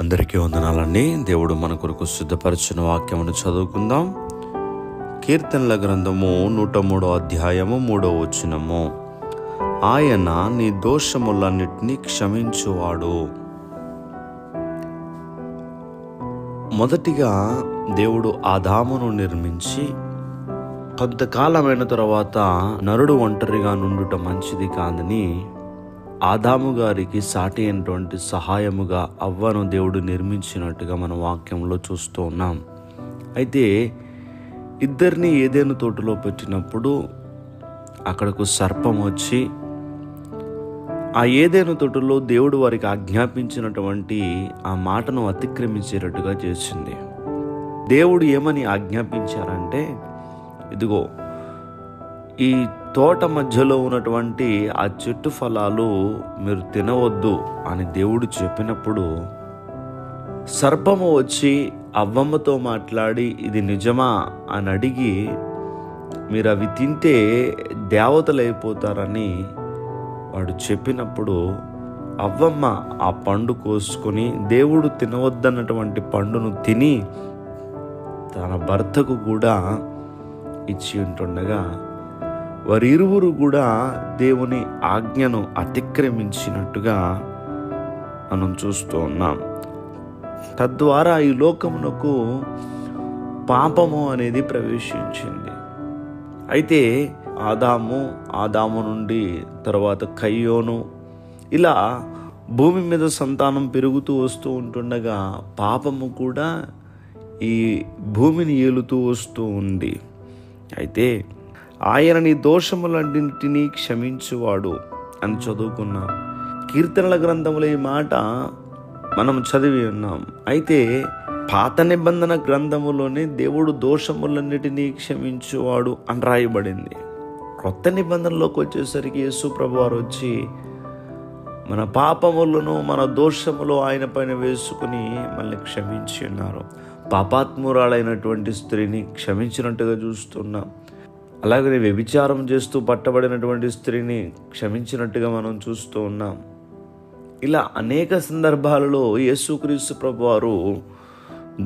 అందరికీ వందనాలండి. దేవుడు మన కొరకు సిద్ధపరిచిన వాక్యమును చదువుకుందాం. కీర్తనల గ్రంథము 103 అధ్యాయము 3వ వచనము. ఆయన నీ దోషములన్నిటినీ క్షమించువాడు. మొదటిగా దేవుడు ఆదామును నిర్మించి కొంతకాలమైన తర్వాత నరుడు ఒంటరిగా నుండుట మంచిది కాదని ఆదాము గారికి సాటి అయినటువంటి సహాయముగా అవ్వను దేవుడు నిర్మించినట్టుగా మన వాక్యంలో చూస్తూ ఉన్నాం. అయితే ఇద్దరిని ఏదైనా తోటలో పెట్టినప్పుడు అక్కడకు సర్పం వచ్చి ఆ ఏదైనా తోటలో దేవుడు వారికి ఆజ్ఞాపించినటువంటి ఆ మాటను అతిక్రమించేటట్టుగా చేసింది. దేవుడు ఏమని ఆజ్ఞాపించారంటే, ఇదిగో ఈ తోట మధ్యలో ఉన్నటువంటి ఆ చెట్టు ఫలాలు మీరు తినవద్దు అని దేవుడు చెప్పినప్పుడు సర్పము వచ్చి అవ్వమ్మతో మాట్లాడి ఇది నిజమా అని అడిగి, మీరు అవి తింటే దేవతలు అయిపోతారని వాడు చెప్పినప్పుడు అవ్వమ్మ ఆ పండు కోసుకొని దేవుడు తినవద్దన్నటువంటి పండును తిని తన భర్తకు కూడా ఇచ్చి ఉంటుండగా వారిరువురు కూడా దేవుని ఆజ్ఞను అతిక్రమించినట్టుగా మనం చూస్తూ ఉన్నాం. తద్వారా ఈ లోకమునకు పాపము అనేది ప్రవేశించింది. అయితే ఆదాము నుండి తర్వాత కయ్యోను, ఇలా భూమి మీద సంతానం పెరుగుతూ వస్తూ ఉంటుండగా పాపము కూడా ఈ భూమిని ఏలుతూ వస్తూ ఉంది. అయితే ఆయన నీ దోషములన్నింటినీ క్షమించువాడు అని చదువుకున్నాం. కీర్తనల గ్రంథంలో ఈ మాట మనం చదివి ఉన్నాం. అయితే పాత నిబంధన గ్రంథములోనే దేవుడు దోషములన్నిటినీ క్షమించువాడు అని రాయబడింది. కొత్త నిబంధనలోకి వచ్చేసరికి యేసు ప్రభువారు వచ్చి మన పాపములను మన దోషములు ఆయన పైన వేసుకుని మళ్ళీ క్షమించి ఉన్నారు. పాపాత్మురాలైనటువంటి స్త్రీని క్షమించినట్టుగా చూస్తున్నాం. అలాగే వ్యభిచారం చేస్తూ పట్టబడినటువంటి స్త్రీని క్షమించినట్టుగా మనం చూస్తూ ఉన్నాం. ఇలా అనేక సందర్భాలలో యేసుక్రీస్తు ప్రభువారు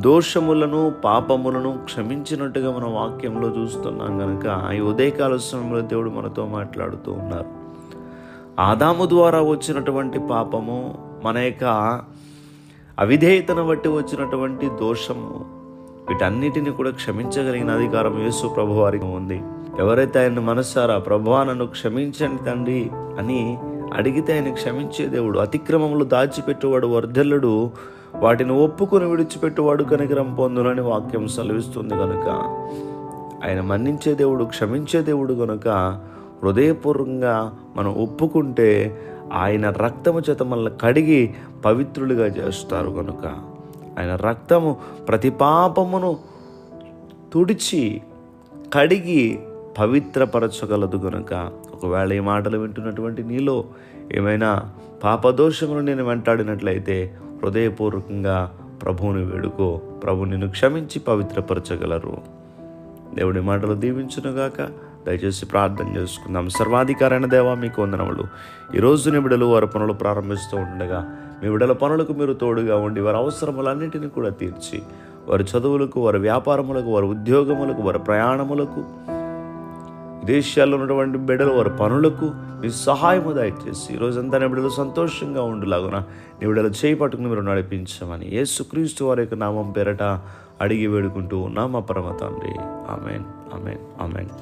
దోషములను పాపములను క్షమించినట్టుగా మన వాక్యంలో చూస్తున్నాం. కనుక ఈ ఉదయకాల సమయంలో దేవుడు మనతో మాట్లాడుతూ ఉన్నారు. ఆదాము ద్వారా వచ్చినటువంటి పాపము, మన యొక్క అవిధేయతను బట్టి వచ్చినటువంటి దోషము, వీటన్నిటిని కూడా క్షమించగలిగిన అధికారం యేసు ప్రభువారికి ఉంది. ఎవరైతే ఆయన మనసారా ప్రభువా నన్ను క్షమించండి తండ్రి అని అడిగితే ఆయన క్షమించే దేవుడు. అతిక్రమములు దాచిపెట్టువాడు వర్ధిల్లుడు, వాటిని ఒప్పుకొని విడిచిపెట్టువాడు కనికరం పొందునని వాక్యం సెలవిస్తుంది. కనుక ఆయన మన్నించే దేవుడు, క్షమించే దేవుడు. కనుక హృదయపూర్వకంగా మనం ఒప్పుకుంటే ఆయన రక్తము చేత మనల్ని కడిగి పవిత్రులుగా చేస్తారు. కనుక ఆయన రక్తము ప్రతి పాపమును తుడిచి కడిగి పవిత్రపరచగలదు. కనుక ఒకవేళ ఈ మాటలు వింటున్నటువంటి నీలో ఏమైనా పాపదోషములు నేను వెంటాడినట్లయితే హృదయపూర్వకంగా ప్రభువుని వేడుకో. ప్రభు నిన్ను క్షమించి పవిత్రపరచగలరు. దేవుడి మాటలు దీవించునుగాక. దయచేసి ప్రార్థన చేసుకుందాం. సర్వాధికారైన దేవా, మీకు వందనములు. ఈరోజు నీ బిడ్డలు వారి పనులు ప్రారంభిస్తూ ఉండగా మీ బిడ్డల పనులకు మీరు తోడుగా ఉండి వారి అవసరములన్నింటినీ కూడా తీర్చి వారి చదువులకు, వారి వ్యాపారములకు, వారి ఉద్యోగములకు, వారి ప్రయాణములకు, విదేశాల్లో ఉన్నటువంటి బిడ్డలు వారి పనులకు మీ సహాయము దయచేసి ఈరోజంతా నీ బిడ్డలు సంతోషంగా ఉండులాగున నీ బిడ్డలు చేయి పట్టుకుని మీరు నడిపించమని యేసుక్రీస్తు వారి యొక్క నామం పేరట అడిగి వేడుకుంటూ ఉన్నాం మా పరమ తండ్రి. Amen, amen, amen.